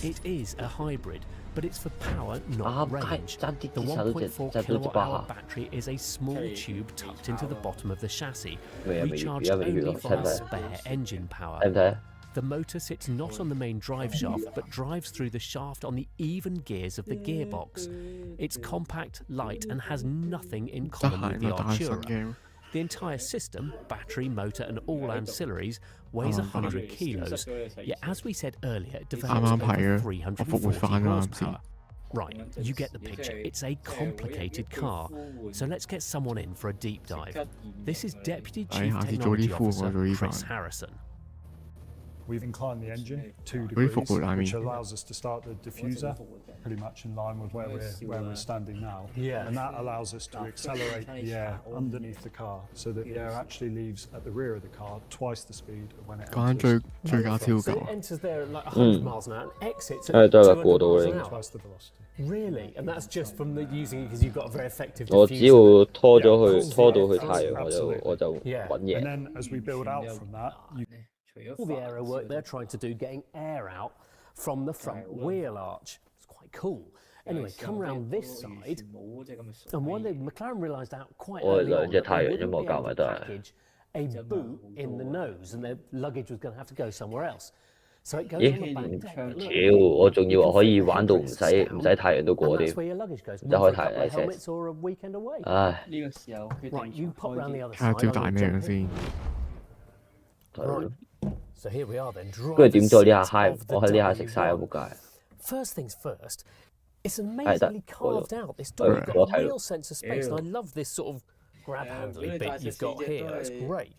It is a hybrid, but it's for power, not range. The 1.4 kilowatt-hour battery is a small tube tucked into the bottom of the chassis, recharged only via spare engine power. The motor sits not on the main drive shaft, but drives through the shaft on the even gears of the gearbox. It's compact, light, and has nothing in common with the Artura. The entire system, battery, motor, and all ancillaries, weighs 100 kilos, yet as we said earlier, it develops over 340 horsepower. Right, you get the picture. It's a complicated car. So let's get someone in for a deep dive. This is Deputy Chief Technology Officer Chris Harrison. We've inclined the engine 2 degrees, which allows us to start the diffuser pretty much in line with where we're standing now. Yeah. And that allows us to accelerate the air underneath the car so that the air actually leaves at the rear of the car twice the speed of when it enters. So it enters there at like 100 miles an hour and exits at 200 miles an hour. Twice the velocity. Really? And that's just from using it because you've got a very effective diffuser. 我只要拖到去太陽，我就揾 And 嘢。 then as we build out from that, All the aero work they're trying to do, getting air out from the front wheel arch. It's quite cool. Anyway, come around this side, and one thing McLaren realised out quite early on, that they wouldn't be able to package a boot in the nose, and their luggage was going to have to go somewhere else. So it goes on the back deck. 屌，我仲以為可以玩到唔使太陽都過 And 添 that's。where your luggage goes. 就開 One for a 太 couple 陽 of helmets or a weekend away. 唉， Right, you pop round the other 睇下 side. 招 I'm 大 gonna 咩 jump 樣 in. 先。 Right. So here we are then. 跟住點咗呢下 driver's high， seat 我 of 喺 the 呢下食晒啊！ W1. 仆街。 First things first, it's amazingly carved out. This door, you've got what a I- real sense of space, and I love this sort of grab handly bit you've got here. That's great.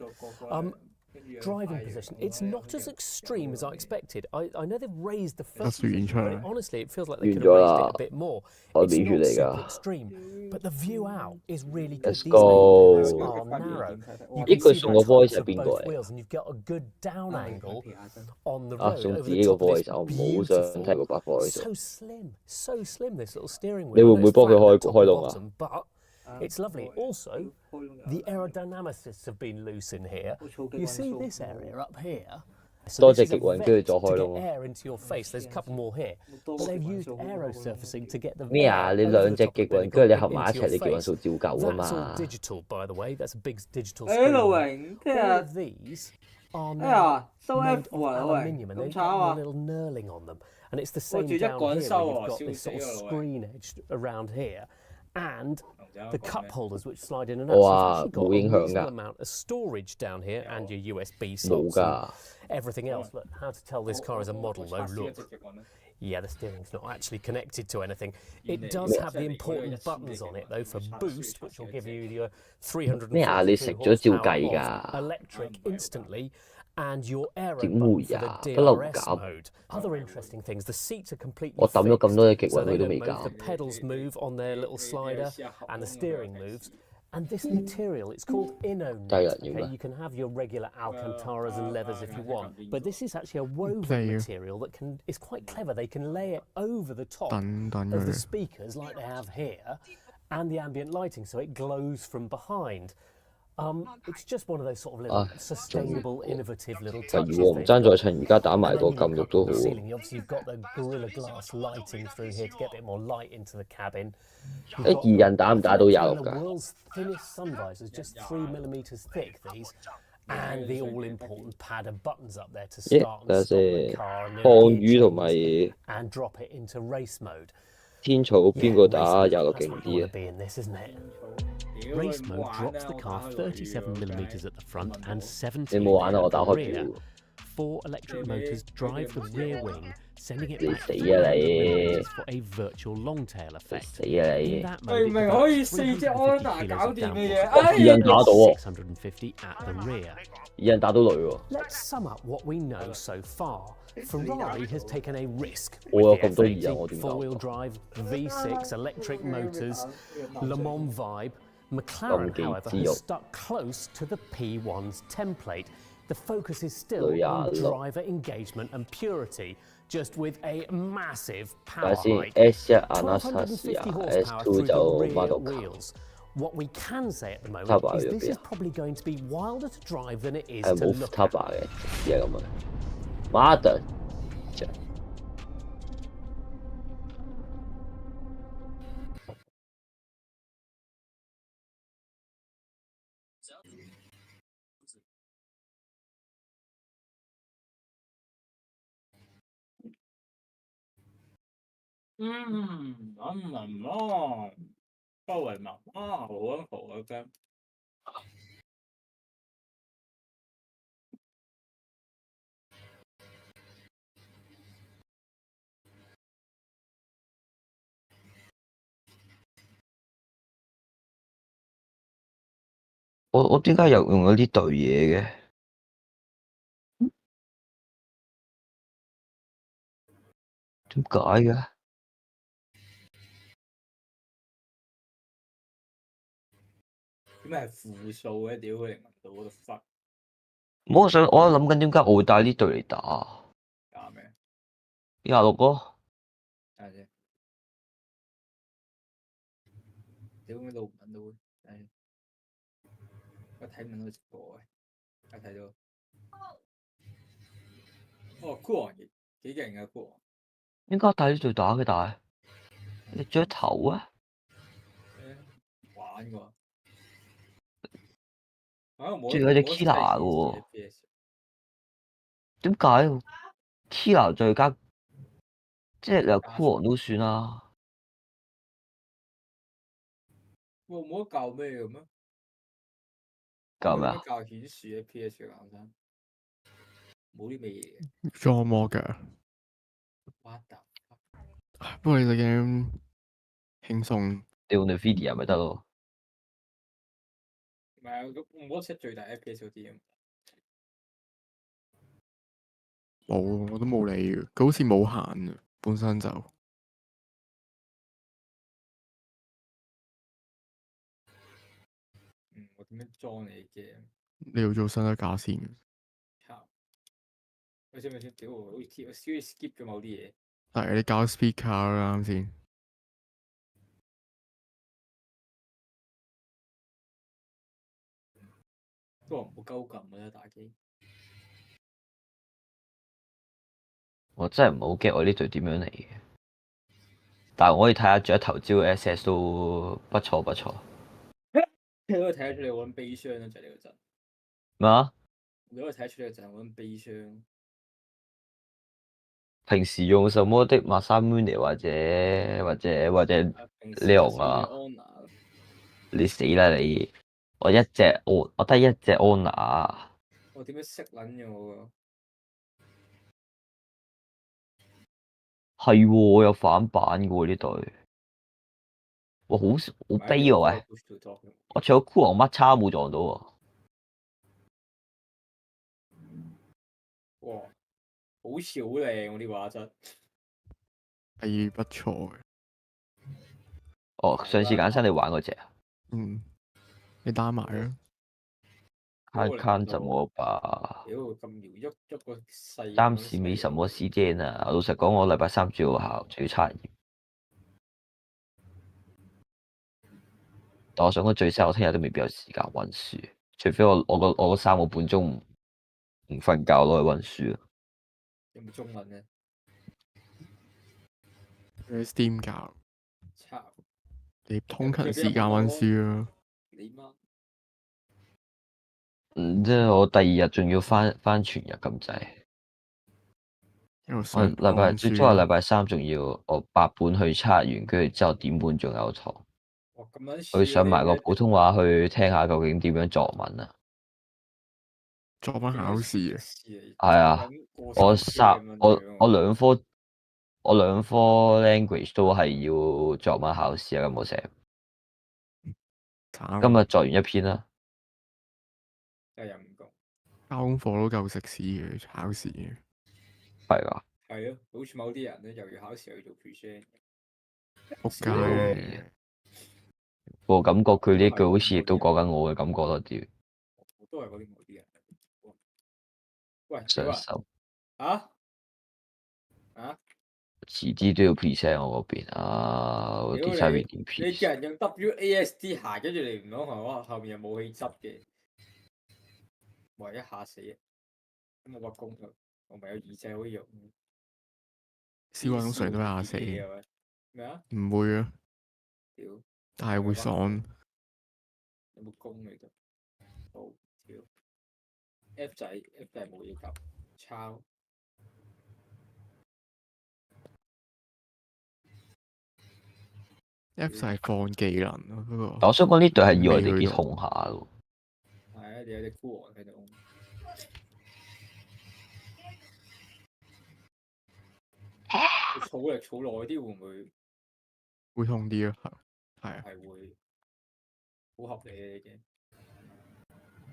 Driving position, it's not as extreme as I expected. I know they've raised the first position, but honestly, it feels like they could have raised it a bit more. It's not super extreme, but the view out is really good. Let's These go. main pillars are narrow. You呢 can 句 see 送 the 個 voice trunks 係 of 邊個 both 嚟？ wheels, and you've got a good down angle on the 啊， road 送 over 自 the 己個 top of this voice，我冇想聽個 beautiful, 把 voice。 so slim, this little steering wheel. 你會唔會幫佢 I know 開 it's flat at the top 開 and 動啊？ bottom, but it's lovely. Also, the aerodynamicists have been loose in here. You see this area up here? So 多 this 隻 is a 極雲， vent 跟住再 to 開 get 動。 air into your face. There's a couple more here. But they've used aero surfacing to get the 咩啊？ air 你 over 兩 the 隻 top 極 of the 雲，跟住你 vehicle 合埋一 into 齊， your 你極雲 face. 數照舊啊 That's all 嘛。 digital, by the way. That's a big digital 誒 screen. 盧榮，聽 All 日 of these are 哎呀 now 收 made F of 啊喂， aluminium, and 咁 they've 炒 got a 啊！ little knurling on them. And it's the 我 same 住一 down 個人 here. 收 Where 啊， you've got 笑 this 死 sort of 我啦喂！ screen edge around here, and the cup holders which slide in and Oh, out. So you've actually got 冇影 a 響㗎。 reasonable amount of storage down here, and your USB 冇 slots and 㗎。 everything else. Look, how to tell this car is a model though. Look. Yeah, the steering's not actually connected to anything. It does have the important buttons on it though for boost, which will give you your 342 咩啊？你食咗照計 horsepower 㗎？ of electric instantly, and your aero 點 button 會 for 啊？ the 不嬲唔 DRS 搞。 mode. Other interesting things, the seats are completely 我抌咗咁多隻極 fixed, so 雲， they 佢都 don't 未 move. 搞 The。pedals move on their little slider, and the steering moves. And this material, it's called Innonet. Okay, you can have your regular Alcantaras and leathers if you want, but this is actually a woven material that is quite clever. They can lay it over the top 等等 of the 佢。 speakers like they have here, and the ambient lighting, so it glows from behind. It's just one of those sort of little sustainable, innovative little 例 touches. 如我唔 they've 爭在 got. 趁而家打埋 And 個 then you've 禁肉 got 都 the 好喎。 ceiling. Obviously, you've got the Gorilla Glass lighting through here to get a bit more light into the cabin. 誒二人打唔打到廿六 The 㗎？ world's thinnest sun visors, just 3 millimeters thick, these, and the all-important pad of buttons up there to 咦， start and 等下 stop the 先。 car and 漢 the 語 gear 同埋 changes and drop it into race mode. 天草邊個打廿六 That's 勁 what you 啲 want 啊 to？be in this, isn't it? Race mode drops the car 37 millimeters at the front and 17 你冇玩啊？我 at 打 the 開 rear. 表。 4 electric motors drive the rear wing, sending it 你 back 死 300 啊你！ millimeters for a virtual long tail 你 effect. 死啊 In 你！ that 明 mode, it 明可以 develops 4隻 350 Honda kilos 搞 of 掂嘅 downforce 嘢， 二人 哎！打到喎， 650 at the rear. 二人打到雷喎。 Let's sum up what we know so far. Ferrari has taken a risk 我有 with the 咁多二人，我 F80 點搞？ four-wheel drive, V6, electric motors, Le Mans vibe. McLaren, however, has stuck close to the P1's template. The focus is still on driver engagement and purity, just with a massive 睇 power 下先 hike. ，S 一 1250 Anastasia horsepower S2 through 就 the 孖 rear 到卡。 wheels. What we can say at the moment Taba is入 this 邊 is probably going to be wilder to drive than it is 係 to 冇 look 塔 at. 巴嘅，只係咁樣。馬特， I'm my mom，作為媽媽好溫好啊咁。我點解又用咗呢隊嘢嘅？點解嘅？點解係負數嘅？屌佢零到嗰度忽。我諗緊點解我會帶呢隊嚟打？打咩26咯。睇下先。屌咩路唔揾到嘅？我睇唔到直播嘅，我睇到。哦，酷王幾勁啊！酷王。點解帶呢隊打嘅？但係你着頭啊？玩㗎。仲有隻 Killer 嘅喎。點解 Killer 再加即係你話酷王都算啦。冇得教咩嘅咩？教咩啊？教顯示嘅 PS 嘅硬身，冇啲咩嘢嘅。裝魔嘅。不過你隻 game 輕鬆。調 Nvidia 咪得咯。唔係啊，咁冇得 set 最大 FPS 嗰啲啊。冇，我都冇理嘅。佢好似冇限嘅，本身就。我點樣裝你嘅？你要做新一架先嘅。咪先，屌我好似 skip 咗某啲嘢。係你搞 speaker 啦啱先。都話唔好鳩撳嘅啦，打機。我真係唔係好 get 我呢隊點樣嚟嘅，但係我可以睇下着頭招 SS 都不錯不錯。你可以睇得出你好撚悲傷啦，就係你個陣。咩啊？你可以睇得出你個陣好撚悲傷。平時用什麼的馬莎 Moon 或者Leon 啊？你死啦你！我得一隻 Honor。我點樣識撚咗我㗎？係喎，我有反版嘅喎呢隊。哇，好悲喎喂！我除咗酷王乜叉冇撞到喎。哇，好似好靚喎呢個畫質。係不錯嘅。哦，上次揀親你玩嗰隻啊？你打埋啊？看怎麼吧。屌咁搖喐個細。暫時沒什麼時間啊！老實講，我禮拜3仲要考，仲要測驗。但我想講最犀，我聽日都未必有時間温書，除非我嗰3個半鐘唔瞓覺攞去温書。有冇中文咧？喺 Steam 教。抄。你通勤時間温書啊？你媽？即係我第2日仲要翻全日咁滯。我最初係禮拜3仲要我8本去測完，跟住之後點半仲有堂。佢上埋個普通話去聽下究竟點樣作文啊？作文考試啊？係啊，我兩科 language 都係要作文考試啊！咁我成今日作完一篇啦。交功課都夠食屎嘅，考試嘅。係㗎。係啊，好似某啲人咧，又要考試又要做 present。仆街。我感覺佢呢句好似亦都講緊我嘅感覺多啲。我都係嗰啲某啲人。喂，上手。啊？遲啲都要 present 我嗰邊啊！我啲差別點 present？你叫人用 WASD 鞋，跟住你唔講係話後面又冇氣質嘅，唯一嚇死啊！咁我個工我咪有耳仔可以用。燒滾水都嚇死。咩啊？唔會啊。屌！但係會爽。有冇工嚟㗎？好屌 ！F 仔冇要求，抄。F 就係放技能咯，不過但我想講呢隊係以為你幾痛下咯。係啊，你有隻孤王喺度。儲力儲耐啲會唔會？會痛啲咯，係啊。係會好合理嘅已經。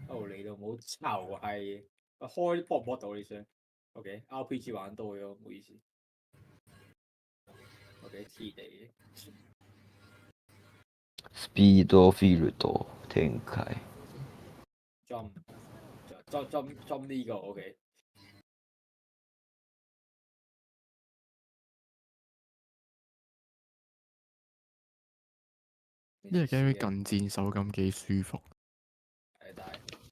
嚟到冇巢係開搏唔搏到你想 ？OK，RPG 玩多咗，唔好意思。OK，T 地。Speedo Field 展開。jump 呢個 OK。呢個 game 近戰手感幾舒服。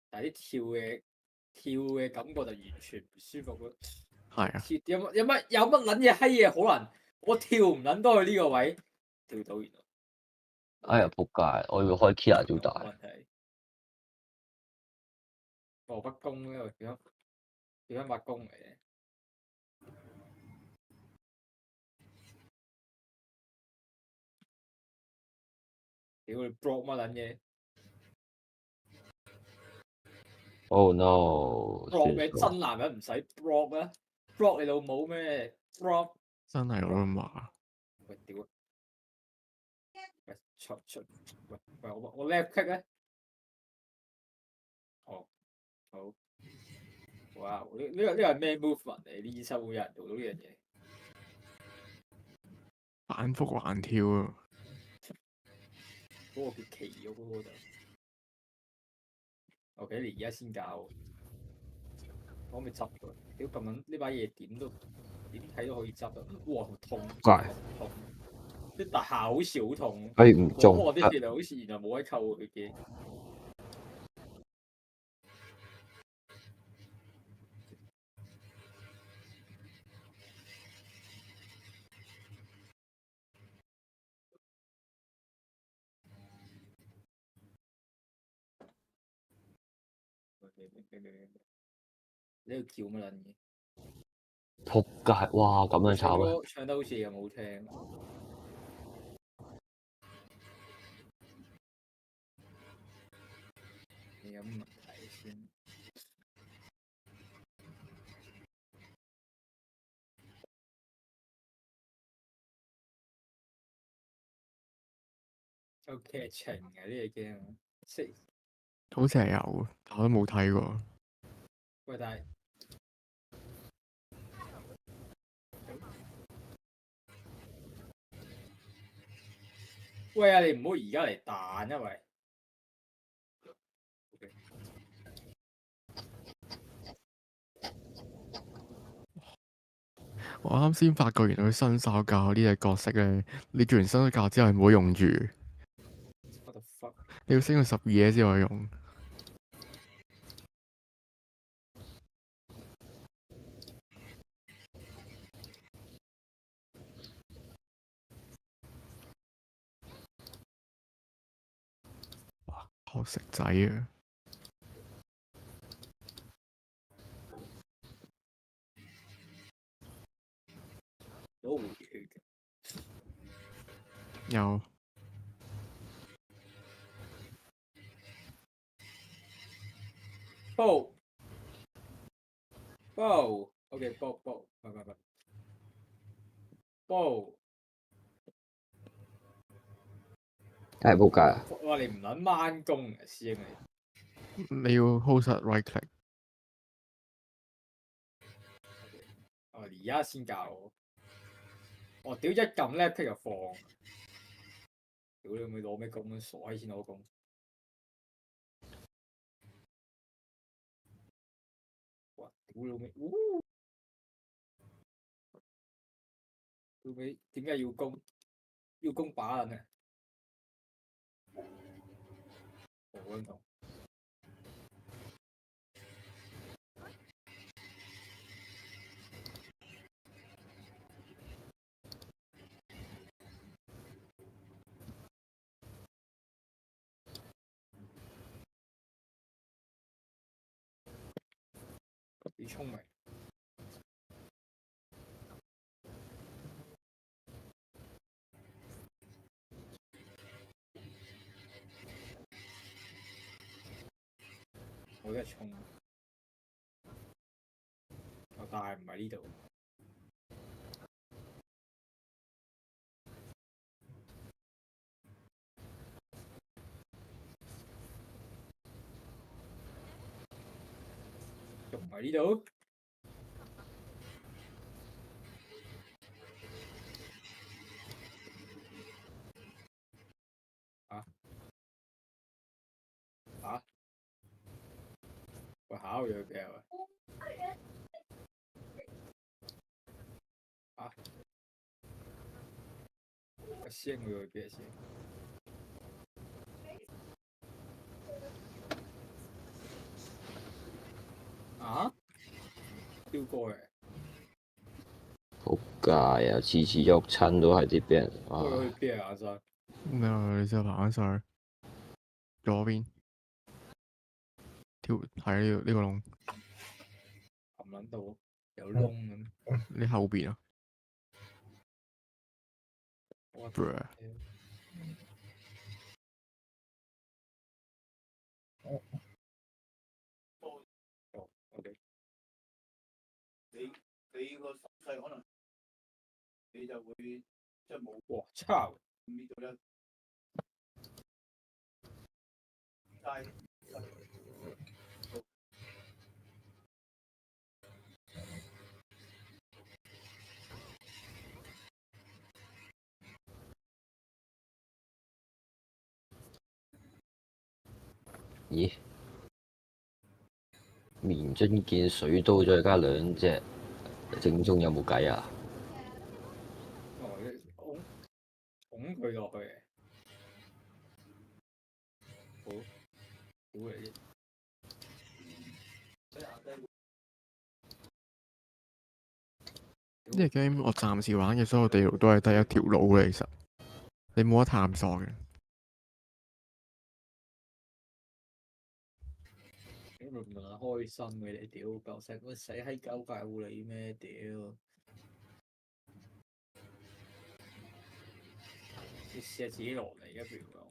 但係啲跳嘅感覺就完全唔舒服咯。係啊。有乜撚嘢閪嘢可能我跳唔撚多去呢個位，跳到原來。哎呀仆街！我要開 Kia 最大。問題。不公呢個點樣挖工嚟嘅？屌你 block 乜撚嘢 ？Oh no！block 咩？真男人唔使 block 啊 ！block 你老母咩 ？block 真係我咁話。喂屌！喂我 left click 咧。哦，好。哇！呢個係咩 movement 嚟？呢醫生會有人做到呢樣嘢？反覆橫跳啊！嗰個叫奇咗嗰個就。OK，你而家先教，可唔可以執佢？屌咁撚呢把嘢點睇都可以執啊！哇，痛！痛！啲特效好似好痛。唔中。我啲血好似原來冇得扣佢嘅。你喺度叫乜撚嘢？仆街！哇，咁樣炒啊！唱得好似又冇聽。你有乜問題先有劇情嘅呢個 game，好似係有，但我都冇睇過。喂，但係喂啊！你唔好而家嚟彈，因為我啱先發覺原來佢新手教呢隻角色咧，你做完新手教之後係唔好用住，你要升到12嘢先可以用。哇！學食仔啊！都回血嘅。有。OK，煲，煲。係仆街啊！哇！你唔撚掹弓嘅師兄你要 hold 實 right click。而家先教我。屌一撳 left click 就放。屌你咪攞咩弓啊？傻閪先攞弓。哇！屌你咪，屌你點解要弓？要弓把撚啊！好撚痛。幾聰明。我而家衝，但係唔係呢度。仲唔係呢度？我考咗邊啊？我先佢去邊先？丟過嘅。仆街啊！次次喐親都係啲俾人啊！去邊啊？阿生？咩啊？你之後爬翻上去左邊，喺呢個窿。冚撚到有窿咁。你後邊啊？Bruh。OK。你個手勢可能你就會即係冇。哇！操！呢度咧，但係咦？棉樽見水刀再加2隻，正宗有冇計啊？拱佢落去。好，屌你！呢隻 game 我暫時玩嘅所有地圖都係得一條路嘅，其實你冇得探索嘅。咁唔係開心嘅你屌，夠成個死閪鳩救你咩屌？你試下自己落嚟嘅，譬如話。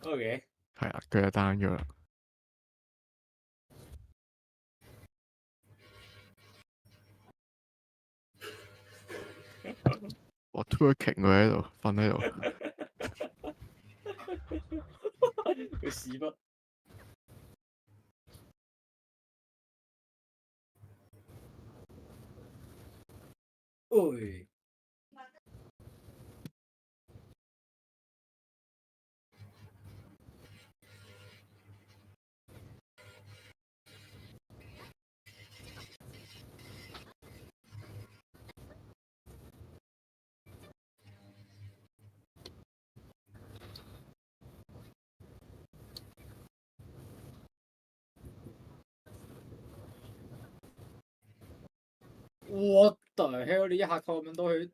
OK。係啊，佢就單咗啦。我 twerking 佢喺度，瞓喺度。佢屎忽。喂。What the hell！你一下扣咁多血。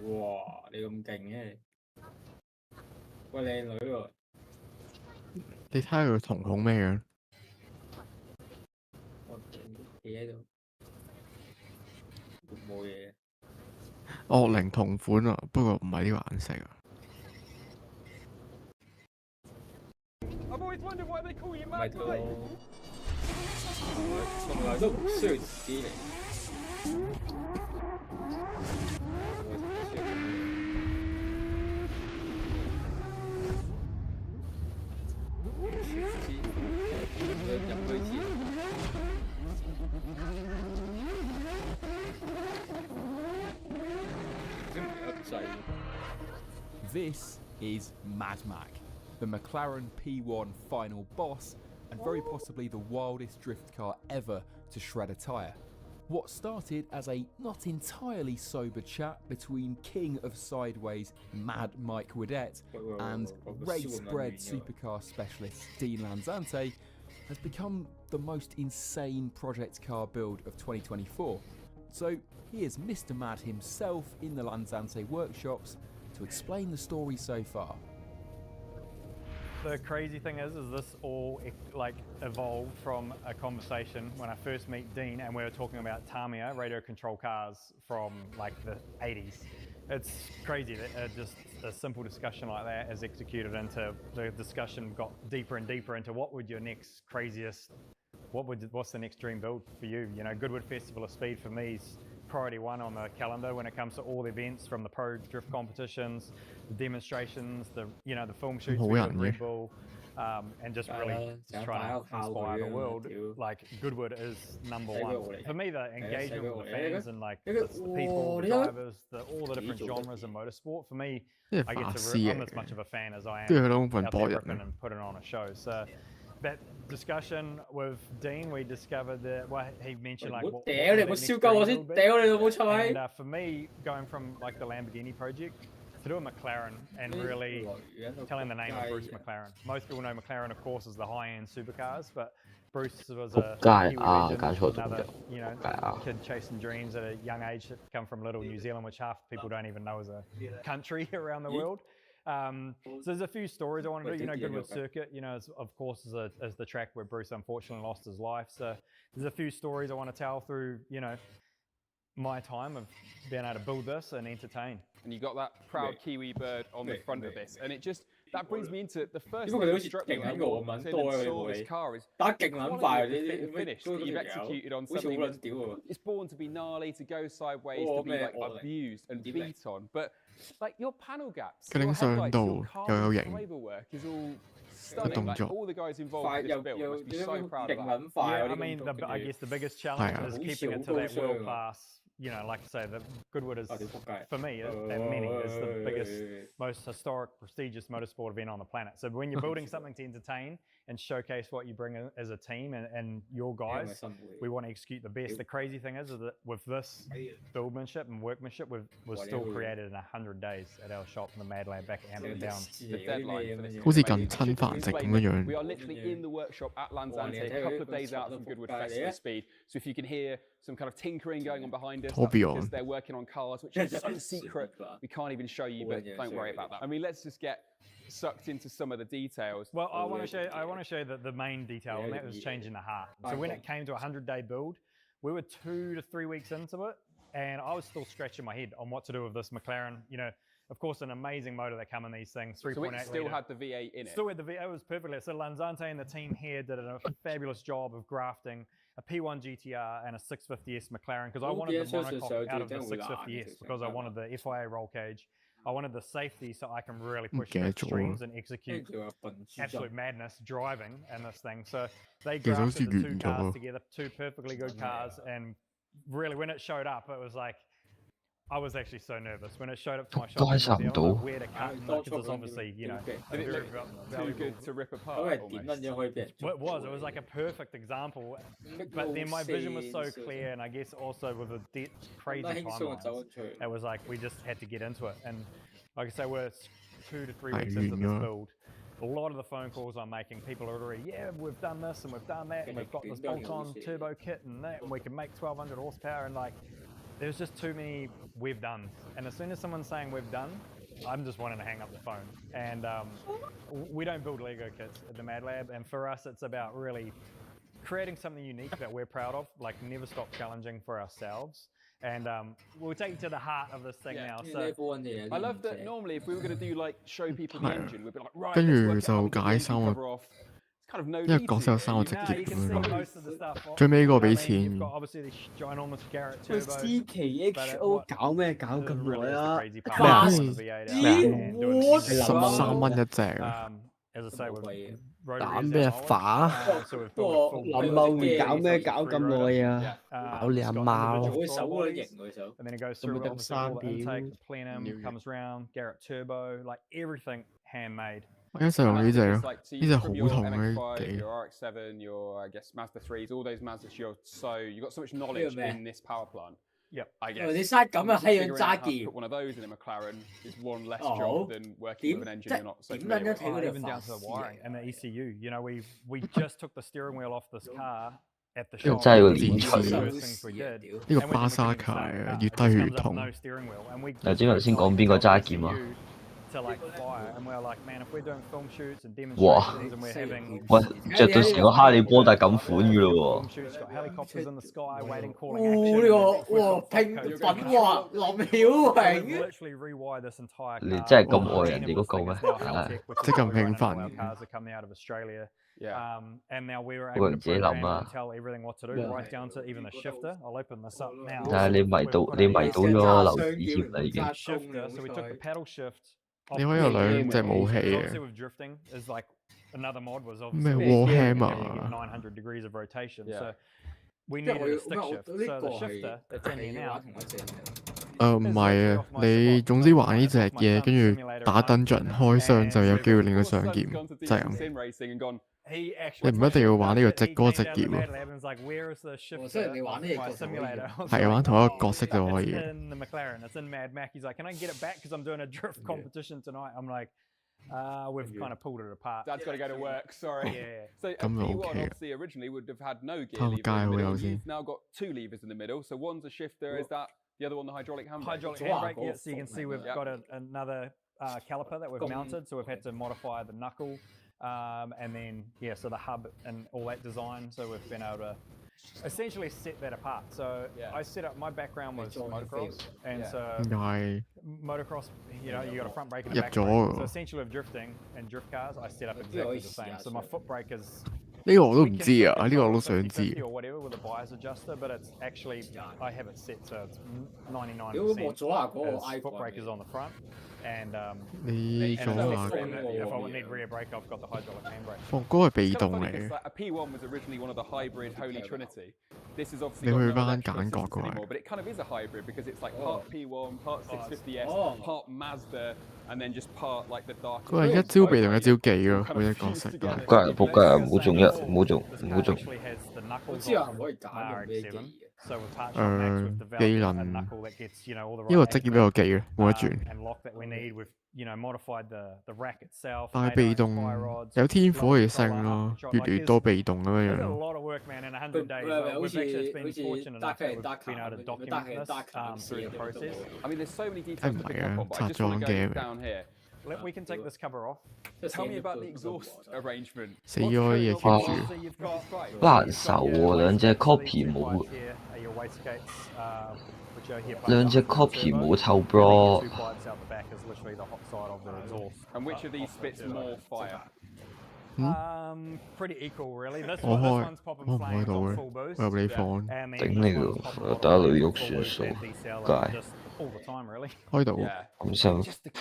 哇！你咁勁嘅，喂靚女喎！你睇下佢瞳孔咩樣？我企喺度，冇嘢。惡靈同款啊，不過唔係呢個顏色啊。唔係從來都唔需要自己嚟。This is Mad Mac, the McLaren P1 final boss, and very possibly the wildest drift car ever to shred a tyre. What started as a not entirely sober chat between King of Sideways Mad Mike Widett and race-bred supercar specialist Dean Lanzante has become the most insane project car build of 2024. So here's Mr. Mad himself in the Lanzante workshops to explain the story so far. The crazy thing is this all like evolved from a conversation when I first meet Dean, and we were talking about Tamiya radio control cars from like the 80s. It's crazy that just a simple discussion like that is executed into the discussion got deeper and deeper into what would your next craziest, what's the next dream build for you? You know, Goodwood Festival of Speed for me is priority one on the calendar when it comes to all the events, from the pro drift competitions, the demonstrations, the the film shoots we do at Red Bull, and just really just trying to inspire the world. Like Goodwood is number one for me. The engagement with the fans and like the people, the drivers, all the different genres in motorsport. For me, I get to I'm as much of a fan as I am out there ripping and putting on a show. So that discussion with Dean, we discovered that he mentioned like what and for me, going from like the Lamborghini project to do a McLaren and really telling the name of Bruce McLaren. Most people know McLaren, of course, as the high-end supercars, but Bruce was a Kiwi legend, another kid chasing dreams at a young age that come from little New Zealand, which half people don't even know is a country around the world. So there's a few stories I want to do. Goodwood Circuit, of course, is the track where Bruce unfortunately lost his life. So there's a few stories I want to tell through, my time of being able to build this and entertain. And you got that proud Kiwi bird on the front of this, and that brings me into the first thing that struck me when I walked in and saw this car is the quality of the fit and finish that you've executed on something that's it's born to be gnarly, to go sideways, to be like abused and beat on. But like your panel gaps, your headlights, your car fiber work is all stunning. Like, all the guys involved in this build must be so proud of that. Yeah, I mean, I guess the biggest challenge is keeping it to that world class. Like I say, the Goodwood is, for me, and many, is the biggest, most historic, prestigious motorsport event on the planet. So when you're building something to entertain and showcase what you bring as a team and your guys, we want to execute the best. The crazy thing is that with this buildmanship and workmanship, was still created in 100 days at our shop in the Mad Lab back at Hamilton Downs. The deadline for this好似近親繁殖咁樣。 We are literally in the workshop at Lanzante, a couple of days out from Goodwood Festival of Speed. So if you can hear some kind of tinkering going on behind us, that's because they're working on cars, which is so secret, we can't even show you, but don't worry about that. I mean, let's just get sucked into some of the details. Well, I want to show you the main detail, and that was changing the heart. So when it came to a 100-day build, we were 2 to 3 weeks into it, and I was still scratching my head on what to do with this McLaren. Of course, an amazing motor that come in these things. 3.8 so it still had the V8 in it? Still had the V8. It was perfectly. So Lanzante and the team here did a fabulous job of grafting a P1 GTR and a 650S McLaren, because I wanted the monocoque out of the 650S because I wanted the FIA roll cage. I wanted the safety so I can really push the extremes and execute absolute madness driving in this thing. So they grafted the two cars together, two perfectly good cars, and really when it showed up, it was like, I was actually so nervous when it showed up to my shop. I didn't know where to cut, because it's obviously, Did it look too good to rip apart? It was like a perfect example, but then my vision was so clear, and I guess also with the crazy timelines, it was like we just had to get into it. And like I say, we're 2 to 3 weeks into this build. A lot of the phone calls I'm making, people are already, we've done this and we've done that, and we've got this bolt-on turbo kit and that, and we can make 1,200 horsepower, and like, there's just too many we've done. And as soon as someone's saying we've done, I'm just wanting to hang up the phone. And we don't build Lego kits at the Mad Lab, and for us it's about really creating something unique that we're proud of, like never stop challenging for ourselves. And we'll take you to the heart of this thing now. So I love that normally if we were going to do like show people the engine, we'd be like, right, 跟 let's 住 work 就 out 解 how 衫 we 啊， cover off. Kind of no 因為 need 角 to 色有3個 really. 職 now 業 you 咁 can 樣 see 咯。 most of the stuff. 最尾嗰個俾 You've 錢 got obviously the ginormous Garrett turbo. CKHO 搞咩搞咁耐啊？咩啊？13蚊一隻。 As I say, we've 打咩法？林茂會搞咩搞咁耐啊？搞你阿媽咯！ And then it goes through obviously all the intake, the plenum comes round, Garrett turbo, like everything handmade. 我一陣用呢隻咯， Like, so 呢 you 隻 from 好 your 痛嘅 MX-5, 幾。 your RX-7, your I guess Mazda 3s, all those Mazdas, you've got so much knowledge in this power plant. Yep. I guess. 你嘥咁啊，係樣 Figuring 揸 out how to 劍 put one of those in a McLaren is one less job than working with an engine you're not so 點 familiar 撚 with. 一睇嗰 Even down to the wiring and the ECU. We just took the steering wheel off this car at the 呢 shop. 個真係要戰練出士，嚟。呢個巴沙卡啊，越低越痛。嗱，之頭先講邊個揸劍啊？哇！喂，着到成個哈利波特咁款嘅咯喎！呢個哇拼品哇林曉榮，你真係咁愛人哋嗰個咩？唉，即係咁興奮。不過自己諗啊。但係你迷到咗樓市添啦已經。你可以有兩隻武器嘅。咩 Warhammer 啊？唔係啊，你總之玩呢隻嘢，跟住打dungeon開箱就有機會令佢上劍，就係咁。你唔一定要玩呢個嗰個職業喎。即係你玩呢個係玩同一個角色就可以。We've kind of pulled it apart. Dad's got to go to work. Sorry. Yeah. So a P1 obviously originally would have had no gear lever in the middle. You've now got 2 levers in the middle. So one's a shifter. Is that the other one the hydraulic handbrake? Hydraulic handbrake. Yeah. So you can see we've got another caliper that we've mounted. So we've had to modify the knuckle, and then so the hub and all that design. So we've been able to essentially set that apart. So I set up, my background was motocross, and so motocross, you got a front brake and a back brake. So essentially with drifting and drift cars, I set up exactly the same. So my foot brake is 呢個我都唔知啊，呢個我都想知。or whatever with a bias adjuster, but it's actually I have it set so it's 99%. Foot brake is on the front. And if I need rear brake, I've got the hydraulic handbrake. 嗰個係被動嚟嘅。A P1 was originally one of the hybrid Holy Trinity. This is obviously 你去翻揀角嗰個。 but it kind of is a hybrid because it's like part P1, part 650S, part Mazda, and then just part like the dark. 佢係一招被動一招技咯，每隻角色都係。仆街仆街，唔好中一，唔好中，唔好中。我知啊，唔可以揀咩技。技能呢個職業比較技嘅，冇得轉。但係被動有天賦可以升咯，越嚟越多被動咁樣樣。好似唔係啊，拆裝 game。 We can take this cover off. Tell me about the exhaust arrangement. 死咗啲嘢 keep 住。難受喎，兩隻 copy 冇，兩隻 copy 冇透 bro。 And which of these spits more fire? Pretty equal, really. This 我 one's 我 popping 唔開 flames 到 on 嘅， full boost. 我入你房。頂你個，打女喐算數，街。 all the time, really. 開到咁辛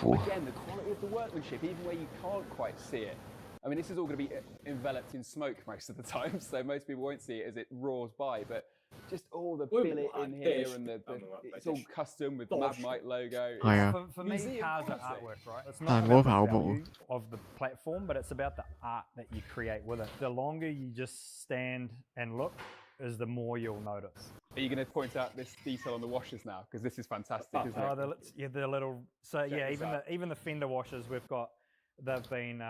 苦。 Again, the quality of the workmanship, even where you can't quite see it. I mean, this is all going to be enveloped in smoke most of the time, so most people won't see it as it roars by. But just all the billet in here and it's all custom with the Mad Mike logo. 係啊。For me, cars are artwork, right? It's 但 not 係我 about 跑 the 步 value of the platform, but it's about the art that you create with it. The longer you just stand and look, is the more you'll notice. Are you going to point out this detail on the washers now? Because this is fantastic, isn't it? The little. So yeah, even the fender washers we've got, they've been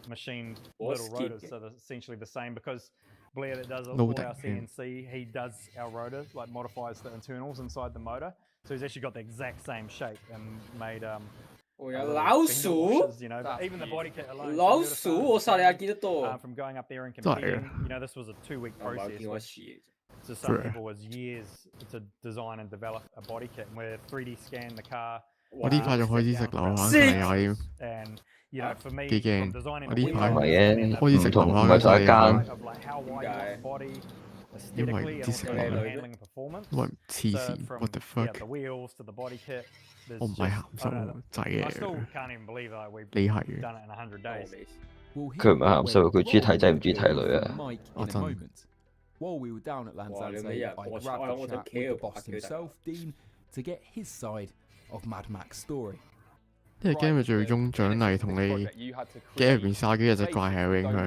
machined little rotors, so they're essentially the same because Blair that does all our CNC, he does our rotors, like modifies the internals inside the motor. So he's actually got the exact same shape and made 老鼠 even the body kit alone. 老鼠，我殺你啊！見得多。 From going up there and competing, this was a 2-week process. So some people was years to design and develop a body kit, and we 3D scan the car. 我呢排就開始食樓下睇下添。 And for me, 幾驚！ designing 我呢排唔係嘅，開始食樓下唔係就一間。 因為唔知食樓下，因為黐線 ，what the fuck！ 我唔係鹹濕仔嚟嘅，你係嘅。佢唔係鹹濕，佢中意睇仔唔中意睇女啊！我真。 While we were down at Lanzarote, I grabbed a chat with the boss himself, Dean, to get his side of Mad Mac's story. 呢個 game 嘅最終獎勵同你 game 入邊殺幾隻怪係有影響。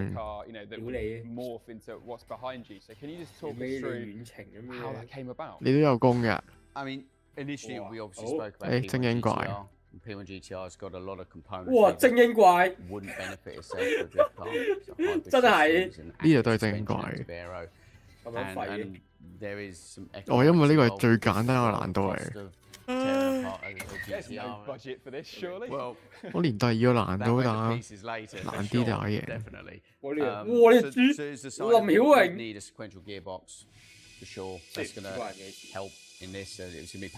你都有功嘅。誒，精英怪。 P1 GTR's got a lot of components. 哇！精英怪 wouldn't benefit itself for drift car. 真係呢度都係精英怪。哦，因為呢個係最簡單嘅難度嚟。我連第二個難度都打難啲打贏。哇！你知林曉榮。